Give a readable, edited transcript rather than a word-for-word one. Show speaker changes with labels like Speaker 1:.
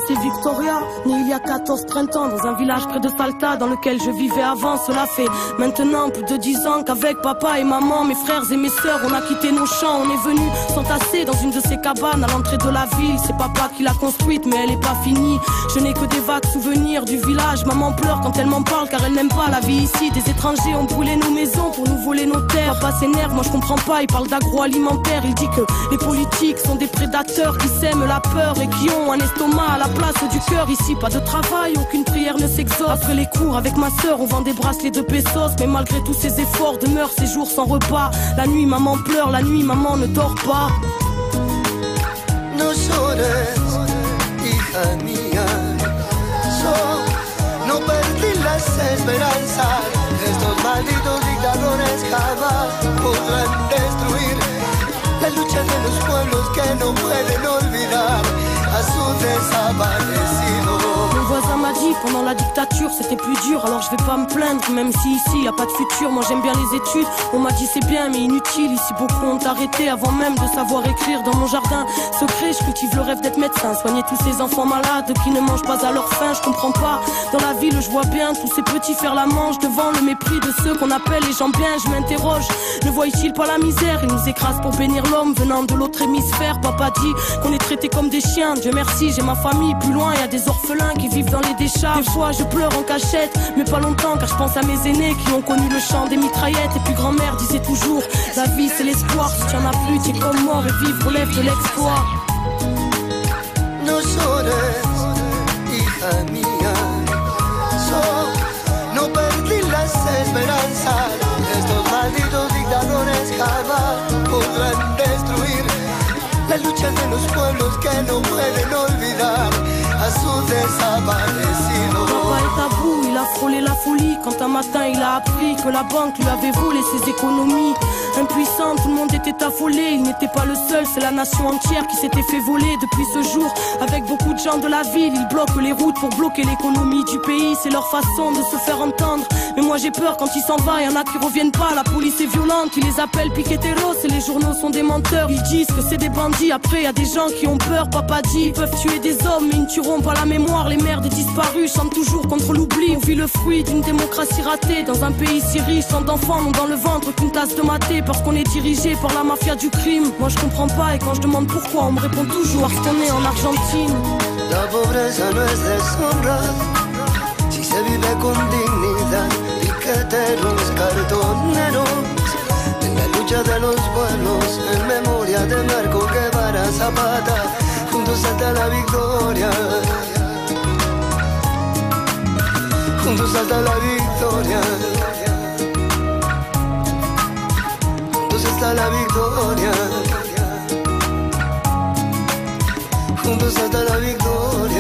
Speaker 1: c'est Victoria, née il y a 14 printemps dans un village près de Salta dans lequel je vivais avant. Cela fait maintenant plus de 10 ans qu'avec papa et maman, mes frères et mes sœurs, on a quitté nos champs. On est venus s'entasser dans une de ces cabanes à l'entrée de la ville. C'est papa qui l'a construite mais elle est pas finie. Je n'ai que des vagues souvenirs du village. Maman pleure quand elle m'en parle car elle n'aime pas la vie ici. Des étrangers ont brûlé nos maisons pour nous voler nos terres. Papa s'énerve, moi je comprends pas, il parle d'agroalimentaire. Il dit que les politiques sont des prédateurs qui sèment la peur et qui ont un estomac à la place du cœur. Ici pas de travail, aucune prière ne s'exauce. Après les cours avec ma sœur, on vend des bracelets de pesos. Mais malgré tous ces efforts, demeurent ces jours sans repas. La nuit maman pleure, la nuit maman ne dort pas.
Speaker 2: No llores, hija mía. No perdí las esperanzas. Estos malditos dictadores jamás podrán destruir la lucha de los pueblos que no pueden olvidar a su desaparecido.
Speaker 1: Mon voisin m'a dit pendant la dictature c'était plus dur. Alors je vais pas me plaindre même si ici y a pas de futur. Moi j'aime bien les études. On m'a dit c'est bien mais inutile. Ici beaucoup ont arrêté avant même de savoir écrire. Dans mon jardin secret je cultive le rêve d'être médecin. Soigner tous ces enfants malades qui ne mangent pas à leur faim. Je comprends pas. Dans la ville je vois bien tous ces petits faire la manche devant le mépris de ceux qu'on appelle les gens bien. Je m'interroge, ne voient-ils pas la misère? Ils nous écrasent pour bénir l'homme venant de l'autre hémisphère. Papa dit qu'on est traités comme des chiens. Dieu merci j'ai ma famille. Plus loin y a des orphelins qui vivent dans les décharges. Des fois je pleure en cachette mais pas longtemps car je pense à mes aînés qui ont connu le chant des mitraillettes. Et puis grand-mère disait toujours la vie c'est l'espoir. Si tu en as plus t'es comme mort et vivre relève de l'exploit.
Speaker 2: No llores, hija mía. No perdí las esperanzas. Estos malditos dictadores jamás podrán destruir la lucha de los pueblos que no pueden olvidar a su desaparecido.
Speaker 1: Papa est à bout, il a frôlé la folie quand un matin il a appris que la banque lui avait volé ses économies. Impuissant, tout le monde était affolé. Il n'était pas le seul, c'est la nation entière qui s'était fait voler. Depuis ce jour, avec beaucoup de gens de la ville, ils bloquent les routes pour bloquer l'économie du pays. C'est leur façon de se faire entendre. Mais moi j'ai peur quand il s'en va, y en a qui reviennent pas. La police est violente, ils les appellent piqueteros. Et les journaux sont des menteurs, ils disent que c'est des bandits. Après y a des gens qui ont peur, papa dit ils peuvent tuer des hommes mais ils ne tueront pas la mémoire. Les mères des disparus chantent toujours contre l'oubli. On vit le fruit d'une démocratie ratée dans un pays si riche. Tant d'enfants n'ont dans le ventre qu'une tasse de maté parce qu'on est dirigé par la mafia du crime. Moi je comprends pas et quand je demande pourquoi on me répond toujours parce qu'on est en Argentine.
Speaker 2: La pobreza no es deshonra si se vive con dignidad. Piqueteros, cartoneros, en la lucha de los pueblos, en memoria de Marco Guevara Zapata, juntos hasta la victoria. Juntos hasta la victoria. Juntos hasta la victoria. Juntos hasta la victoria.